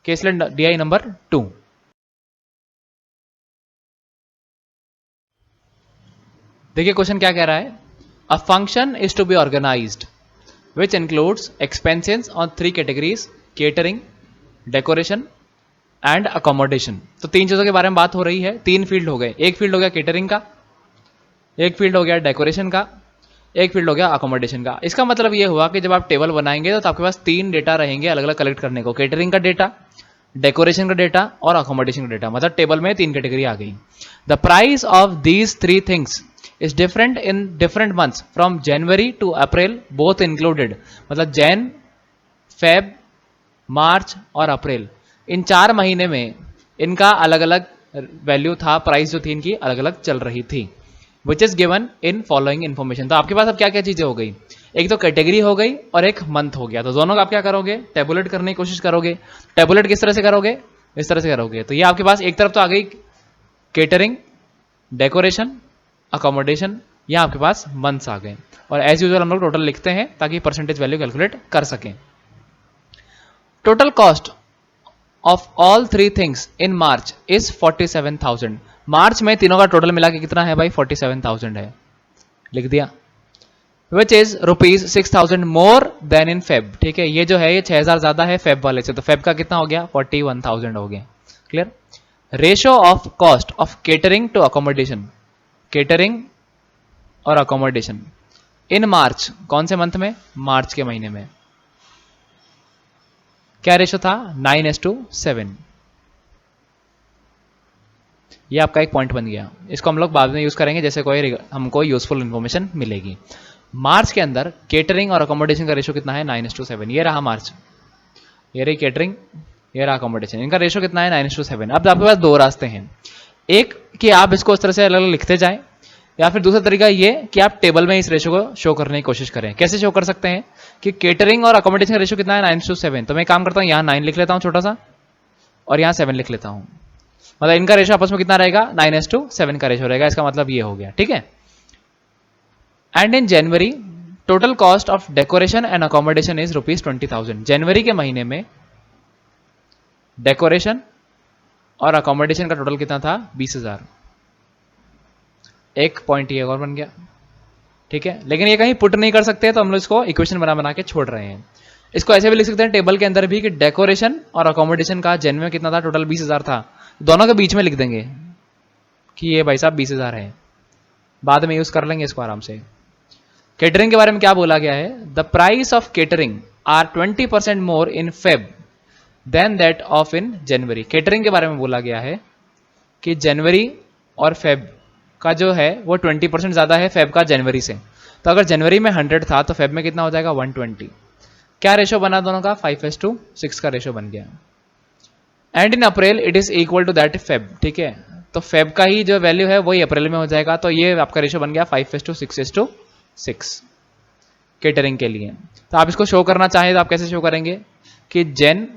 Case DI number 2। देखिए question क्या कह रहा है, a function is to be organised which includes expenses on 3 categories, catering, decoration and accommodation. तो 3 चीजों के बारे में बात हो रही है। 3 फील्ड हो गए, एक फील्ड हो गया केटरिंग का, एक फील्ड हो गया डेकोरेशन का, एक फील्ड हो गया अकोमोडेशन का। इसका मतलब ये हुआ कि जब आप टेबल बनाएंगे तो आपके पास 3 डेटा रहेंगे अलग अलग कलेक्ट करने को, केटरिंग का डेटा, डेकोरेशन का डेटा और अकोमोडेशन का डेटा। मतलब टेबल में 3 कैटेगरी आ गई। The price of these 3 things is different in different months from January to April both included. मतलब जैन, फेब, मार्च और अप्रैल, इन 4 महीने में इनका अलग अलग वैल्यू था, प्राइस जो थी इनकी अलग अलग चल रही थी, which is given in following information. तो आपके पास अब क्या क्या चीजें हो गई, एक तो कैटेगरी हो गई और एक मंथ हो गया। तो दोनों का आप क्या करोगे, टेबुलेट करने की कोशिश करोगे। टेबुलेट किस तरह से करोगे, इस तरह से करोगे। तो ये आपके पास एक तरफ तो आ गई केटरिंग, डेकोरेशन, अकोमोडेशन, यहां आपके पास मंथ्स आ गए। और एज यूजुअल हम लोग टोटल लिखते हैं ताकि परसेंटेज वैल्यू कैलकुलेट कर सकें। Total cost of all 3 things in March is 47,000। मार्च में तीनों का टोटल मिला के कितना है भाई, 47,000 है, लिख दिया। Which is ₹6,000 more than in Feb. ठीक है, ये जो है ये 6,000 ज्यादा है फेब वाले से, तो फेब का कितना हो गया, 41,000 हो गया। Clear. Ratio of cost of catering to accommodation, catering और अकोमोडेशन इन मार्च, कौन से मंथ में, मार्च के महीने में, क्या रेशियो था, 9:7। ये आपका एक पॉइंट बन गया। इसको हम लोग बाद में यूज करेंगे जैसे कोई हमको यूजफुल इंफॉर्मेशन मिलेगी। मार्च के अंदर केटरिंग और अकोमोडेशन का रेशियो कितना है, 9:7। ये रहा मार्च, ये रही केटरिंग, ये रहा अकोमोडेशन, इनका रेशियो कितना है, 9:7। अब आपके पास 2 रास्ते हैं, एक कि आप इसको इस तरह से अलग अलग लिखते जाएं, या फिर दूसरा तरीका ये कि आप टेबल में इस रेशियो को शो करने की कोशिश करें। कैसे शो कर सकते हैं कि केटरिंग और अकोमोडेशन का रेशियो कितना है, 9:7। तो मैं काम करता हूं, यहां 9 लिख लेता हूं छोटा सा, और यहां 7 लिख लेता हूं। मतलब इनका रेशियो आपस में कितना रहेगा, 9:7 का रेशियो रहेगा। इसका मतलब ये हो गया, ठीक है। And in January total cost of decoration and accommodation is ₹20,000। जनवरी के महीने में डेकोरेशन और अकोमोडेशन का टोटल कितना था, 20,000। एक पॉइंट ये और बन गया, ठीक है। लेकिन ये कहीं पुट नहीं कर सकते, तो हम लोग इसको इक्वेशन बना बना के छोड़ रहे हैं। इसको ऐसे भी लिख सकते हैं टेबल के अंदर भी कि डेकोरेशन और अकोमोडेशन का जनवरी में कितना था, टोटल 20,000 था। दोनों के बीच में लिख देंगे कि ये भाई साहब 20,000 है, बाद में यूज कर लेंगे इसको आराम से। केटरिंग के बारे में क्या बोला गया है, the price of catering are 20% more in Feb than that of in January. Catering के बारे में बोला गया है कि जनवरी और फेब का जो है वो 20% ज्यादा है फेब का जनवरी से। तो अगर जनवरी में 100 था तो फेब में कितना हो जाएगा, 120। क्या रेशियो बना दोनों का, 5:6 का रेशियो बन गया। And in April it is equal to that Feb. ठीक है, तो फेब का ही जो वैल्यू है वही अप्रैल में हो जाएगा। तो ये आपका रेशियो बन गया 5:6:6 केटरिंग के लिए। तो आप इसको शो करना चाहें तो आप कैसे शो करेंगे कि जैन,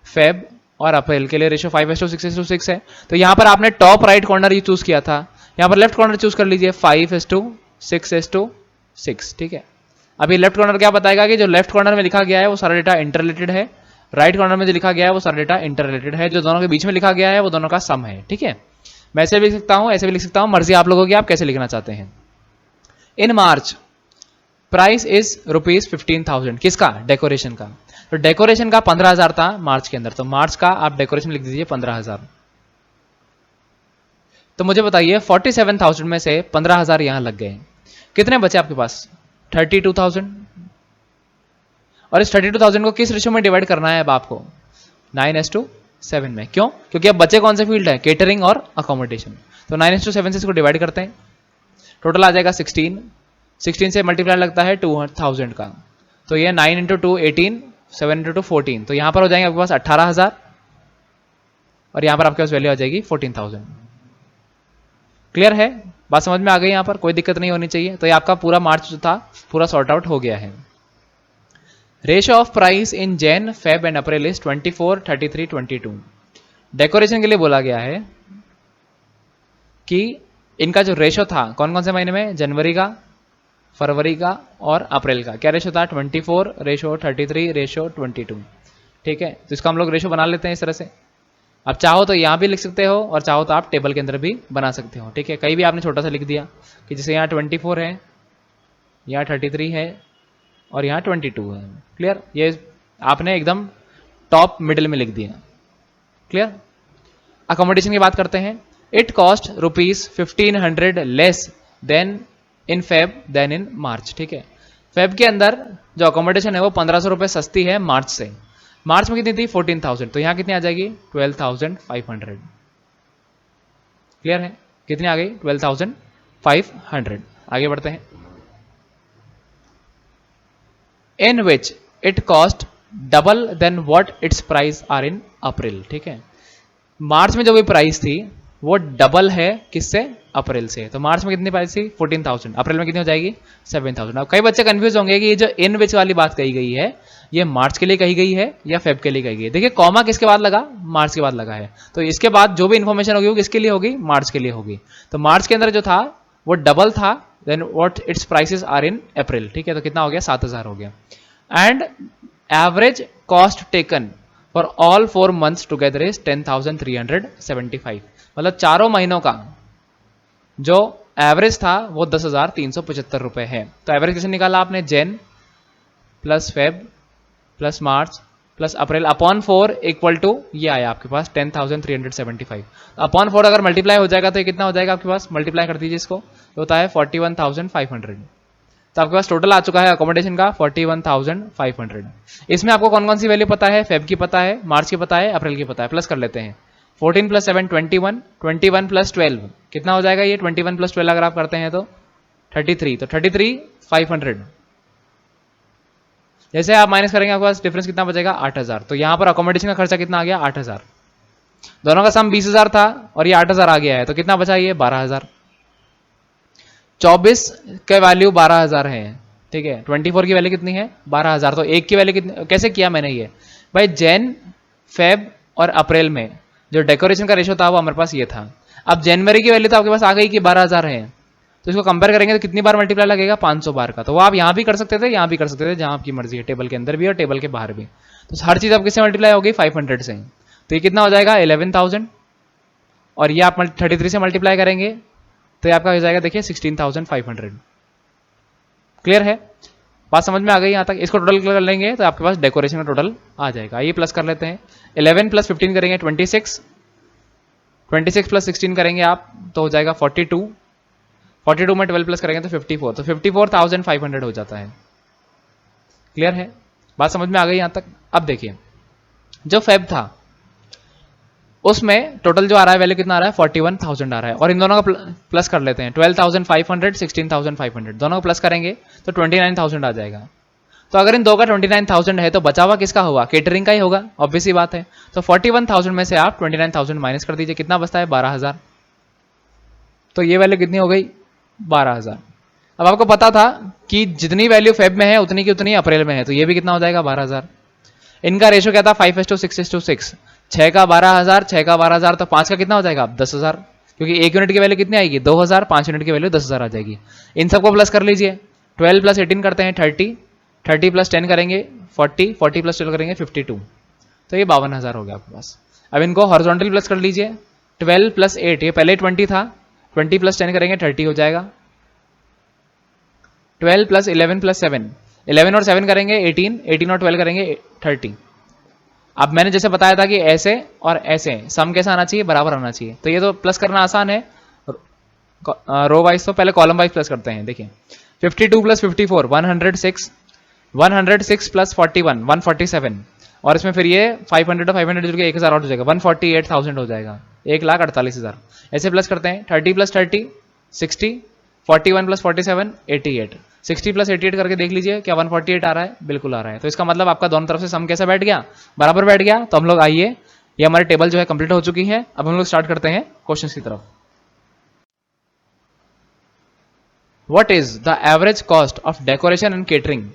फेब और अप्रैल के लिए रेशियो 5:6:6 है। तो यहां पर आपने टॉप राइट कॉर्नर ही चूज किया था, यहां पर लेफ्ट कॉर्नर चूज कर लीजिए 5:6:6। ठीक है, अभी लेफ्ट कॉर्नर क्या बताएगा कि जो लेफ्ट कॉर्नर में लिखा गया है वो सारा डेटा इंटररिलेटेड है, राइट कॉर्नर में जो लिखा गया है वो सारा डेटा इंटररिलेटेड है, जो दोनों के बीच में लिखा गया है वो दोनों का सम है। ठीक है, मैं ऐसे भी लिख सकता हूं, ऐसे भी लिख सकता हूं, मर्जी आप लोगों की, आप कैसे लिखना चाहते हैं। इन मार्च प्राइस इज ₹15,000, किसका, डेकोरेशन का। तो डेकोरेशन का 15,000 था मार्च के अंदर, तो मार्च का आप डेकोरेशन लिख दीजिए 15,000। तो मुझे बताइए 47,000 में से 15,000 यहां लग गए, कितने बचे आपके पास, 32,000। और इस 32,000 को किस रेशियो में डिवाइड करना है अब आपको, 9:7 में। क्यों, क्योंकि अब बचे कौन से फील्ड है, केटरिंग और अकोमोडेशन। तो 9:7 से इसको डिवाइड करते हैं, टोटल आ जाएगा 16 से मल्टीप्लाई लगता है 2,000 का। तो ये 9 × 2 18, 7 × 2 14। तो यहां पर हो जाएंगे आपके पास 18,000 और यहां पर आपके पास वैल्यू आ जाएगी 14,000। क्लियर है, बात समझ में आ गई, यहां पर कोई दिक्कत नहीं होनी चाहिए। तो ये आपका पूरा मार्च जो था पूरा सॉर्ट आउट हो गया है। Ratio of price in Jain, Feb and April is 24, 33, 22। Decoration के लिए बोला गया है कि इनका जो रेशियो था कौन कौन से महीने में, जनवरी का, फरवरी का और अप्रैल का, क्या रेशियो था, 24:33:22। ठीक है, तो इसका हम लोग रेशो बना लेते हैं इस तरह से। अब चाहो तो यहाँ भी लिख सकते हो और चाहो तो आप टेबल के अंदर भी बना सकते हो। ठीक है, कहीं भी आपने छोटा सा लिख दिया कि जैसे यहाँ 24 है, यहाँ 33 है और यहाँ 22 है। क्लियर, ये आपने एकदम टॉप मिडिल में लिख दिया। क्लियर। अकोमोडेशन की बात करते हैं। It cost ₹1500 less than in Feb than in March. ठीक है, फेब के अंदर जो अकोमोडेशन है वो 1500 रुपये सस्ती है मार्च से। मार्च में कितनी थी? 14,000, तो यहां कितनी आ जाएगी? 12,500। क्लियर है, कितनी आ गई? 12,500। आगे बढ़ते हैं। In which it cost double than what its price are in April. ठीक है, मार्च में जो भी प्राइस थी वो डबल है किससे? अप्रैल से। तो मार्च में कितनी प्राइस थी? 14,000, अप्रैल में कितनी हो जाएगी? 7,000। अब कई बच्चे कंफ्यूज होंगे कि ये जो इन विच वाली बात कही गई है ये मार्च के लिए कही गई है या फेब के लिए कही गई है। देखिए कॉमा किसके बाद लगा? मार्च के बाद लगा है, तो इसके बाद जो भी इंफॉर्मेशन होगी वो किसके लिए होगी? मार्च के लिए होगी। तो मार्च के अंदर जो था वो डबल था than what its prices are in April. ठीक है, तो कितना हो गया? 7,000 हो गया। And average cost taken for all 4 months together is 10,375। मतलब चारों महीनों का जो एवरेज था वो 10,375 रुपए है। तो एवरेज कैसे निकाला आपने? Jan plus Feb plus March plus April upon 4 equal to ये आया आपके पास 10,375। अपॉन 4 अगर मल्टीप्लाई हो जाएगा तो ये कितना हो जाएगा आपके पास? मल्टीप्लाई कर दीजिए इसको, तो होता है 41,500। तो आपके पास टोटल आ चुका है अकोमोडेशन का 41,500। इसमें आपको कौन कौन सी वैल्यू पता है? फेब की पता है, मार्च की पता है, अप्रैल की पता है। प्लस कर लेते हैं। 14 + 7 21, 21 + 12 कितना हो जाएगा? ये 21 + 12 अगर आप करते हैं तो 33, तो 33,500। जैसे आप माइनस करेंगे आपके पास डिफरेंस कितना बचेगा? 8,000। तो यहां पर अकोमोडेशन का खर्चा कितना आ गया? 8,000। दोनों का सम 20,000 था और ये 8,000 आ गया है, तो कितना बचा? ये 12,000। 24 के वैल्यू 12,000 है। ठीक है, 24 की वैल्यू कितनी है? 12,000। तो एक की वैल्यू कितनी? कैसे किया मैंने ये भाई? जैन, फेब और अप्रैल में जो डेकोरेशन का रेशो था वो हमारे पास ये था। अब जनवरी की वैल्यू तो आपके पास आ गई कि 12,000 है, तो इसको कंपेयर करेंगे तो कितनी बार मल्टीप्लाई लगेगा? 500 बार का। तो वो आप यहां भी कर सकते थे, यहां भी कर सकते थे, जहां आपकी मर्जी है, टेबल के अंदर भी और टेबल के बाहर भी। तो हर चीज आप किससे मल्टीप्लाई होगी? 500 से। तो ये कितना हो जाएगा? 11,000। और ये आप 33 से मल्टीप्लाई करेंगे तो ये आपका हो जाएगा, देखिए 16,500। क्लियर है, बात समझ में आ गई? यहां तक इसको टोटल कर लेंगे तो आपके पास डेकोरेशन का टोटल आ जाएगा। ये प्लस कर लेते हैं। 11 + 15 करेंगे 26, 26 + 16 करेंगे आप तो हो जाएगा 42, 42 में 12 प्लस करेंगे तो 54, तो 54,500 हो जाता है। क्लियर है, बात समझ में आ गई यहां तक? अब देखिए जो फेब था उसमें टोटल जो आ रहा है वैल्यू कितना आ रहा है? 41,000 आ रहा है। और इन दोनों का प्लस कर लेते हैं। 12,500, 16,500 दोनों को प्लस करेंगे तो 29,000 आ जाएगा। तो अगर इन दो का 29,000 है तो बचा हुआ किसका होगा? केटरिंग का ही होगा, ऑब्वियस सी बात है। तो 41,000 में से आप 29,000 माइनस कर दीजिए, कितना बचता है? 12,000। तो ये वैल्यू कितनी हो गई? 12,000। अब आपको पता था कि जितनी वैल्यू फेब में है उतनी की उतनी अप्रैल में है, तो ये भी कितना हो जाएगा? 12,000। इनका रेशो क्या था? 5:6:6। 6 का 12,000, 6 का 12,000, तो 5 का कितना हो जाएगा? 10,000। क्योंकि 1 यूनिट की वैल्यू कितनी आएगी? 2,000, 5 यूनिट की वैल्यू 10,000 आ जाएगी। इन सबको प्लस कर लीजिए। 12 + 18 करते हैं 30, 30 + 10 करेंगे 40, 40 + 12 करेंगे 52, तो ये 52,000 हो गया आपके पास। अब इनको हॉरिजॉन्टल प्लस कर लीजिए। 12 + 8, ये पहले 20 था, 20 + 10 करेंगे 30 हो जाएगा। 12 + 11 + 7, 11 और 7 करेंगे 18, 18 और 12 करेंगे 30। अब मैंने जैसे बताया था कि ऐसे और ऐसे सम कैसा आना चाहिए? बराबर आना चाहिए। तो ये तो प्लस करना आसान है, रो वाइज, तो पहले कॉलम वाइज प्लस करते हैं। देखिए 52 + 54 106, 106 + 41 147, और इसमें फिर ये 500 और 500 जुड़ के 1,000 और हो जाएगा, 148,000 हो जाएगा, 1,48,000। ऐसे प्लस करते हैं। 30 + 30 60, 41 + 47 88, 60 + 88 करके देख लीजिए क्या 148 आ रहा है? बिल्कुल आ रहा है। तो इसका मतलब आपका दोनों तरफ से सम कैसा बैठ गया? बराबर बैठ गया। तो हम लोग आइए, ये हमारी टेबल जो है कंप्लीट हो चुकी है। अब हम लोग स्टार्ट करते हैं क्वेश्चन की तरफ। What is the average cost of decoration and catering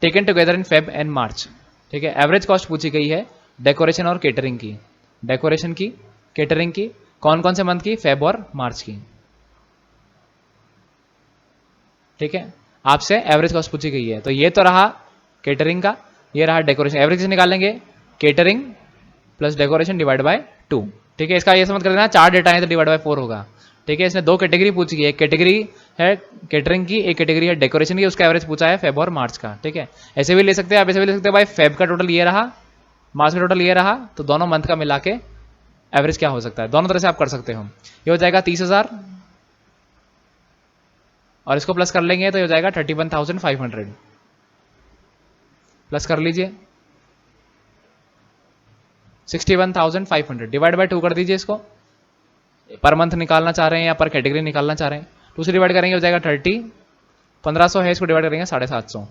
taken together in Feb and March? ठीक है, एवरेज कॉस्ट पूछी गई है डेकोरेशन और केटरिंग की। डेकोरेशन की, केटरिंग की, कौन कौन से मंथ की? फेब और मार्च की। ठीक है, आपसे एवरेज कॉस्ट पूछी गई है। तो ये तो रहा केटरिंग का, ये रहा डेकोरेशन। एवरेज कैसे निकालेंगे? Catering plus decoration divide by 2। ठीक है, इसका ये समझ कर देना, 4 डेटा है तो डिवाइड बाय 4 होगा। ठीक है, इसने 2 कैटेगरी पूछी है, एक कैटेगरी है केटरिंग की, एक कैटेगरी है डेकोरेशन की, उसका एवरेज पूछा है फेब और मार्च का। ठीक है, ऐसे भी ले सकते हैं आप, ऐसे भी ले सकते हैं भाई फेब का टोटल ये रहा, मार्च का टोटल ये रहा, तो दोनों मंथ का मिला के एवरेज क्या हो सकता है, दोनों तरह से आप कर सकते हो। ये हो जाएगा 30,000 और इसको प्लस कर लेंगे तो ये हो जाएगा 31,500। प्लस कर लीजिए 61,500 डिवाइड बाय 2 कर दीजिए इसको। पर मंथ निकालना चाह रहे हैं या पर कैटेगरी निकालना चाह रहे हैं, 2 से डिवाइड करेंगे हो जाएगा 30, 1500 है, इसको डिवाइड करेंगे 750,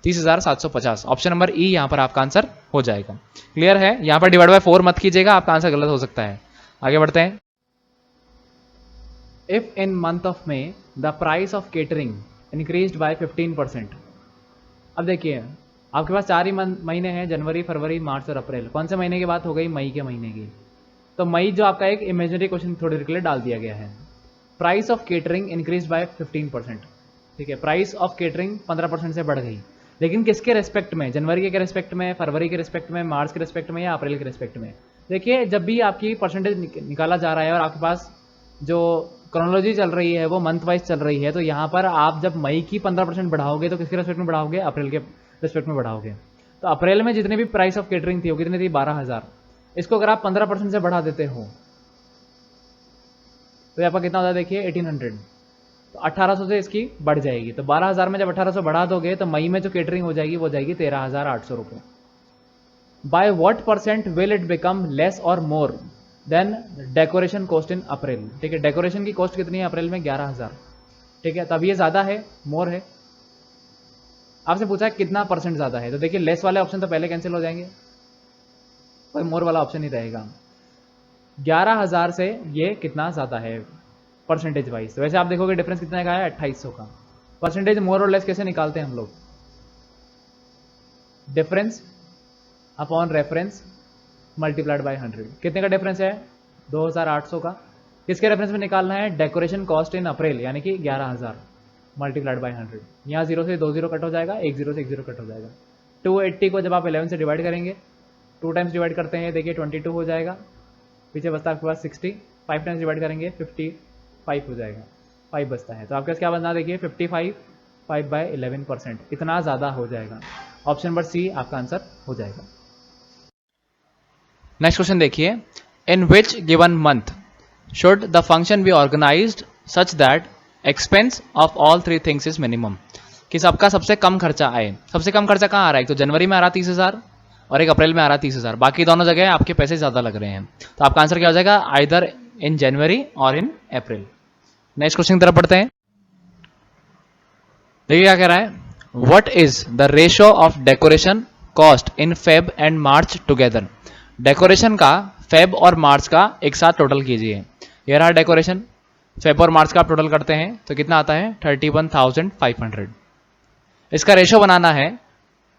30,750। ऑप्शन नंबर ई यहां पर आपका आंसर हो जाएगा। क्लियर है, यहां पर डिवाइड बाय 4 मत कीजिएगा, आपका आंसर गलत हो सकता है। आगे बढ़ते हैं। If in month of May the price of catering increased by 15%। अब देखिए आपके पास 4 ही महीने हैं, जनवरी, फरवरी, मार्च और अप्रैल। कौन से महीने की बात हो गई, मई के महीने की। तो मई जो आपका एक इमेजिनरी क्वेश्चन थोड़ी देर के लिए डाल दिया गया है। Price of catering increase by 15%। ठीक है, प्राइस ऑफ केटरिंग 15% से बढ़ गई, लेकिन किसके रेस्पेक्ट में, जनवरी के रेस्पेक्ट में, फरवरी के रेस्पेक्ट में, मार्च के रेस्पेक्ट में या अप्रैल के रेस्पेक्ट में। देखिए जब भी आपकी परसेंटेज निकाला जा रहा है और आपके पास जो क्रोनोलॉजी चल रही है वो मंथ वाइज चल रही है, तो यहाँ पर आप जब मई की 15% बढ़ाओगे तो किसके रेस्पेक्ट में बढ़ाओगे, अप्रैल के रेस्पेक्ट में बढ़ाओगे। तो अप्रैल में जितनी भी प्राइस ऑफ केटरिंग थी वो कितनी थी, 12,000। इसको अगर आप 15% से बढ़ा देते हो तो यहाँ पर कितना होता है देखिए 1800, तो 1800 से इसकी बढ़ जाएगी। तो 12,000 में जब 1800 बढ़ा दोगे तो मई में जो केटरिंग हो जाएगी वो जाएगी 13,800 रुपये। By what percent will it become less और more than decoration cost in April. ठीक है, डेकोरेशन की कॉस्ट कितनी है अप्रैल में, 11,000। ठीक है, तब ये ज्यादा है, मोर है। आपसे पूछा है कितना परसेंट ज्यादा है, तो देखिए लेस वाले ऑप्शन तो पहले कैंसिल हो जाएंगे, कोई मोर वाला ऑप्शन ही रहेगा। 11,000 से ये कितना ज्यादा है परसेंटेज वाइज। तो वैसे आप देखोगे डिफरेंस कितने का है, 2800 का। परसेंटेज मोर और लेस कैसे निकालते हैं हम लोग, difference upon reference multiplied by 100। कितने का डिफरेंस है, 2,800 का। किसके रेफरेंस में निकालना है, डेकोरेशन कॉस्ट इन अप्रैल, यानी कि 11,000 मल्टीप्लाइड बाय 100। यहाँ 0 से 2 0 कट हो जाएगा, 1 0 से 1 0 कट हो जाएगा। 280 को जब आप 11 से डिवाइड करेंगे, 2 टाइम्स डिवाइड करते हैं देखिए 22 हो जाएगा, पीछे बचता है आपके पास 60, 5 टाइम्स डिवाइड करेंगे 55 हो जाएगा, 5 बचता है। तो आपके पास क्या बनना देखिए 55, 5 बाय 11%, इतना ज़्यादा हो जाएगा। ऑप्शन नंबर सी आपका आंसर हो जाएगा। नेक्स्ट क्वेश्चन देखिए, in which given month should the function be organised such that expense of all 3 things is minimum. कि सबका सबसे कम खर्चा आए। सबसे कम खर्चा कहाँ आ रहा है, एक तो जनवरी में आ रहा 30,000 और एक अप्रैल में आ रहा 30,000, बाकी दोनों जगह आपके पैसे ज्यादा लग रहे हैं। तो आपका आंसर क्या हो जाएगा, आइदर इन जनवरी और इन अप्रैल। नेक्स्ट क्वेश्चन की तरफ बढ़ते हैं। देखिए क्या कह रहा है, what is the ratio of decoration cost in Feb and March together. Decoration का फेब और मार्च का एक साथ टोटल कीजिए। ये रहा डेकोरेशन, फेब और मार्च का आप टोटल करते हैं तो कितना आता है 31,500। इसका रेशियो बनाना है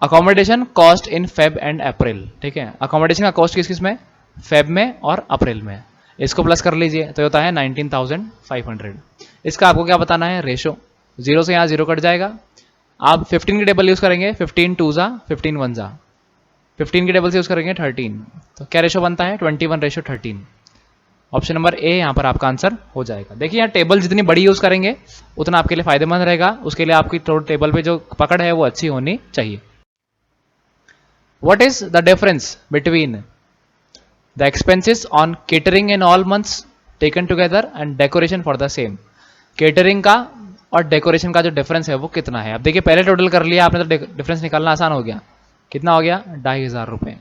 accommodation cost in Feb and April. ठीक है, अकोमोडेशन का कॉस्ट किस किस में, फेब में और अप्रैल में। इसको प्लस कर लीजिए तो होता है 19,500। इसका आपको क्या बताना है, रेशो। 0 से यहाँ 0 कट जाएगा, आप 15 की टेबल यूज करेंगे, 15 2 जा 15 1 जा, 15 की टेबल से यूज करेंगे 13, तो क्या रेशो बनता है 21:13। ऑप्शन नंबर ए यहाँ पर आपका आंसर हो जाएगा। देखिए यहाँ टेबल जितनी बड़ी यूज करेंगे उतना आपके लिए फायदेमंद रहेगा, उसके लिए आपकी टेबल पे जो पकड़ है वो अच्छी होनी चाहिए। What is the difference between the expenses on catering in all months taken together and decoration for the same? Catering का और डेकोरेशन का जो डिफरेंस है वो कितना है। अब देखिए पहले टोटल कर लिया आपने तो डिफरेंस निकालना आसान हो गया, कितना हो गया 2,500 रुपये।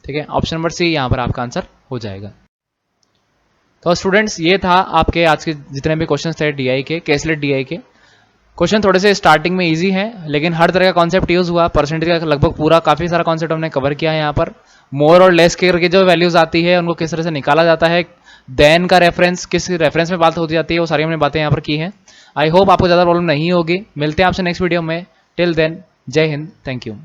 ठीक है, ऑप्शन नंबर सी यहाँ पर आपका आंसर हो जाएगा। तो स्टूडेंट्स ये था आपके आज के जितने भी क्वेश्चन थे डीआई के, केसलेट डीआई के। क्वेश्चन थोड़े से स्टार्टिंग में इजी है, लेकिन हर तरह का कॉन्सेप्ट यूज हुआ, परसेंटेज का लगभग पूरा काफी सारा कॉन्सेप्ट हमने कवर किया है। यहाँ पर मोर और लेस करके जो वैल्यूज आती है उनको किस तरह से निकाला जाता है, देन का रेफरेंस किस रेफरेंस में बात होती जाती है, वो सारी हमने बातें यहाँ पर की हैं। आई होप आपको ज़्यादा प्रॉब्लम नहीं होगी। मिलते हैं आपसे नेक्स्ट वीडियो में। टिल देन जय हिंद, थैंक यू।